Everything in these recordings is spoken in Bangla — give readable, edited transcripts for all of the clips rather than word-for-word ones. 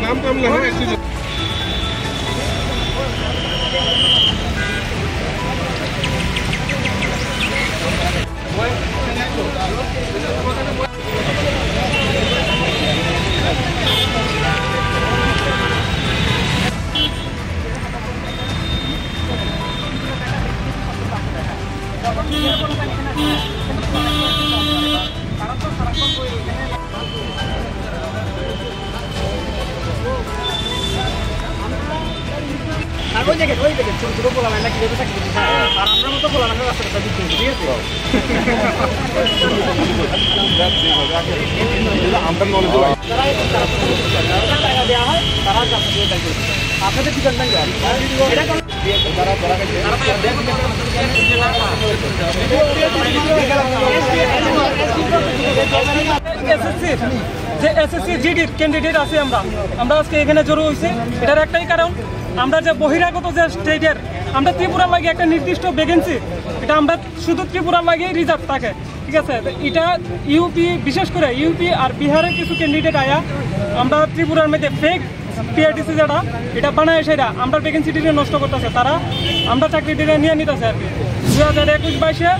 নাম কাম লাগে ওই দেখেন ছোট ছোট পোলা না কিভাবে চাকরি করছে আর আপনার মতো পোলা না রাস্তাটা দিচ্ছে ঠিক আছে আমরা নলেজ টাকা দেওয়া হয় তারা আপনাদের দোকান ব্যাংক যে এসএসসি জিডির ক্যান্ডিডেট আছে আমরা আজকে এখানে জড়ো হয়েছি। এটার একটাই কারণ, আমরা যে বহিরাগত যে স্টেটের আমরা ত্রিপুরার লাগে একটা নির্দিষ্ট ভ্যাকেন্সি, এটা আমরা শুধু ত্রিপুরার লাগে রিজার্ভ থাকে, ঠিক আছে। এটা ইউপি, বিশেষ করে ইউপি আর বিহারের কিছু ক্যান্ডিডেট আয়া আমরা ত্রিপুরার মধ্যে ফেক পিআরটিসি যেটা এটা বানায় সেটা আমরা ভ্যাকেন্সিটিকে নষ্ট করতেছে, তারা আমরা চাকরিটিকে নিয়ে নিতেছে আর কি। 2021-22-এ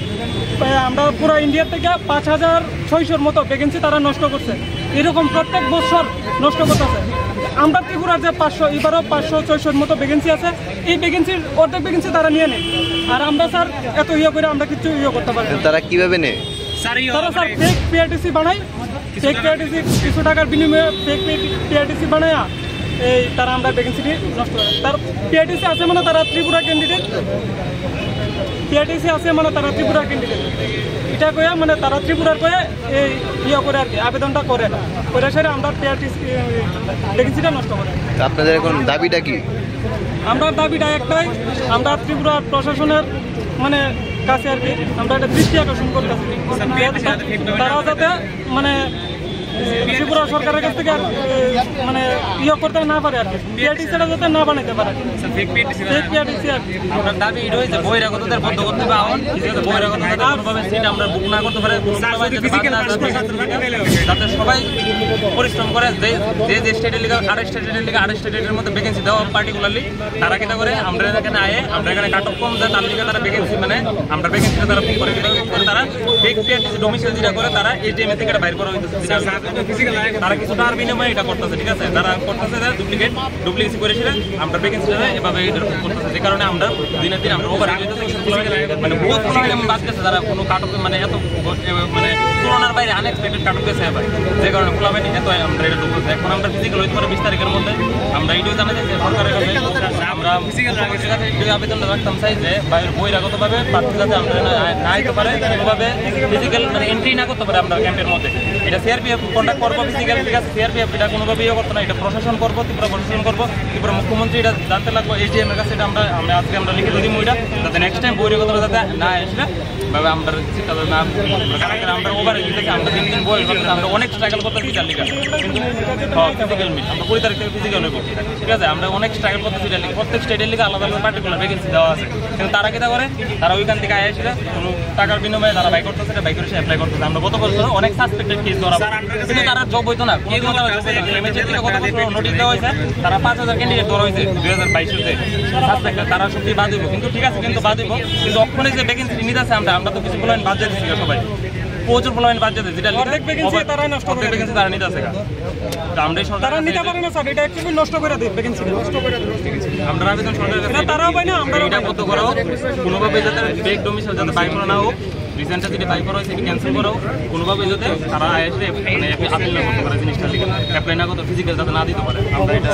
আমরা পুরো ইন্ডিয়ার থেকে 5600-র মতো ভ্যাকেন্সি তারা নষ্ট করছে। এরকম প্রত্যেক বছর নষ্ট করতেছে। আমরা ত্রিপুরার যে 500 এবারও 500-600-র মতো ভ্যাকেন্সি আছে, এই ভ্যাকেন্সির অর্ধেক ভ্যাকেন্সি তারা নিয়ে নেয়। আর আমরা স্যার এত করে আমরা কিছু করতে পারি। তারা কিভাবে নেয়? তারা স্যার ফেক পিআরটিসি বানায়, ফেক পিআরটিসি কিছু টাকার বিনিময়ে ফেক পিআরটিসি বানায় এই তারা আমরা ভ্যাকেন্সিটি নষ্ট করে। তার পিআরটিসি আছে মানে তারা ত্রিপুরা ক্যান্ডিডেট, পিআরটিসি আছে মানে তারা ত্রিপুরা ক্যান্ডিডেট, এটা কয়ে মানে তারা ত্রিপুরার কয়ে এই করে আর কি আবেদনটা করে সেটা আমরা পিআরটিসি ভ্যাকেন্সিটা নষ্ট করে। আপনাদের এখন দাবিটা কি? আমরা দাবিটা একটাই, আমরা ত্রিপুরা প্রশাসনের মানে কাছে আর কি আমরা একটা দৃষ্টি আকর্ষণ করতেছি, তারা যাতে মানে ত্রিপুরা সরকারের কাছ থেকে মানে করতে না পারে আর কি, পিআরটিসিটা যাতে না বানাইতে পারে। আমার দাবি এটা হয়েছে বহিরাগতদের বন্ধ করতে হবে, বহিরাগতভাবে সিট আমরা বুক না করতে পারে, যাতে সবাই পরিশ্রম করে। যে স্টেটের লিগে আড়াই স্টেটের মধ্যে ভ্যাকেন্সি দেওয়া পার্টিকুলারলি তারা কিনা করে আমরা এখানে আয়ে আমরা এখানে কাট অফ কম যায় তার লিগে তারা ভ্যাকেন্সি মানে আমরা ভ্যাকেন্সিটা তারা বুক করে তারা ফেক পিআরটিসি ডোমিসাইল যেটা করে তারা এটিএম থেকে এটা বাইর করা হইতেছে, তারা কিছুটা আর বিনিময়ে এটা করতেছে, ঠিক আছে। তারা করতেছে ডুপ্লিকেসি করে সেটা আমরা ভ্যাকেন্সিটা এভাবে এরকম করতেছে, যে কারণে আমরা দিনের দিন আমরা ওভার মানে বহুত এমন বাদ গেছে তারা কোনো কাট অফ মানে এত মানে তুলনার বাইরে আনএক্সপেক্টেড কাট অফ গেছে এবার, যে কারণে খোলাবাইনি এত আমরা এটা ঢুকতেছে। এখন আমরা ফিজিক্যাল হইতে পারে 20 তারিখের মধ্যে আমরা এইটাও জানা যাচ্ছে সরকারের কাছে আমরা আবেদনটা রাখতাম চাই যে বহিরাগতভাবে প্রার্থী যাতে আমরা না আইতে পারে, কোনোভাবে ফিজিক্যাল মানে এন্ট্রি না করতে পারে আমরা ক্যাম্পের মধ্যে। এটা সিআরপিএফ কন্ট্যাক্ট করবো ফিজিক্যাল, ঠিক আছে। সিআরপিএফ এটা কোনোভাবে করতো না, এটা প্রশাসন করবো, ত্রিপুরা প্রশাসন করবো, ত্রিপুরা মুখ্যমন্ত্রী এটা জানতে লাগবো এটিএম এর কাছে। এটা আমরা আজকে আমরা লিখে দিই এটা, যাতে নেক্সট টাইম বহিরাগতরা যাতে না আসলে ভাবে আমরা আমরা ওভার থেকে আমরা দিন বই আমরা অনেক স্ট্রাগল করতেছি তার লিখা, কিন্তু ফিজিক্যাল মিট আমরা 20 তারিখ থেকে ফিজিক্যাল হইব, ঠিক আছে। আমরা অনেক স্ট্রাগল করতেছি তার লিখে, প্রত্যেক স্টেটের লিখে আলাদা আলাদা পার্টিকুলার ভ্যাকেন্সি দেওয়া আছে, কিন্তু তারা কিটা করে তারা ওইখান থেকে আয় আসলে কোনো টাকার বিনিময়ে তারা বাই করতেছে, এটা বাই করে সে অ্যাপ্লাই করতেছে। আমরা গত বছর অনেক সাসপেক্টেড কেস ধরা, কিন্তু তারা জব হইতো না, কোনো জব হইতো না। এমএচএ থেকে গত বছর নোটিশ দেওয়া হয়েছে, তারা 5000 ক্যান্ডিডেট ধরা হয়েছে 2022-এ সাসপেক্টেড, তারা সত্যি বাদ হইব, কিন্তু ঠিক আছে কিন্তু বাদ হইব, কিন্তু অক্ষণে যে ভ্যাকেন্সি নিতে আছে আমরা তো কিছু বলেন বাদ যেতেছি সবাই, প্রচুর ফলাইন বাদ যেতে, যেটা অর্ধেক ভ্যাকেন্সি তারা নষ্ট করে, ভ্যাকেন্সি তারা নিতে আছে আমরা তারা নিতে পারে না স্যার, এটা অ্যাকচুয়ালি নষ্ট করে দেয় ভ্যাকেন্সি নষ্ট করে দেয়। আমরা আবেদন সরকারের কাছে তারাও পায় না, আমরা এটা করতে করো কোনোভাবে যাতে ফেক ডোমিসাইল যাতে বাই করা না হোক, রিসেন্টলি যেটা বাই করা হয়েছে সেটা ক্যান্সেল করো, কোনোভাবে যাতে তারা এসে মানে আপিল না করতে পারে জিনিসটা লিখে অ্যাপ্লাই না করতে, ফিজিক্যাল যাতে না দিতে পারে আমরা এটা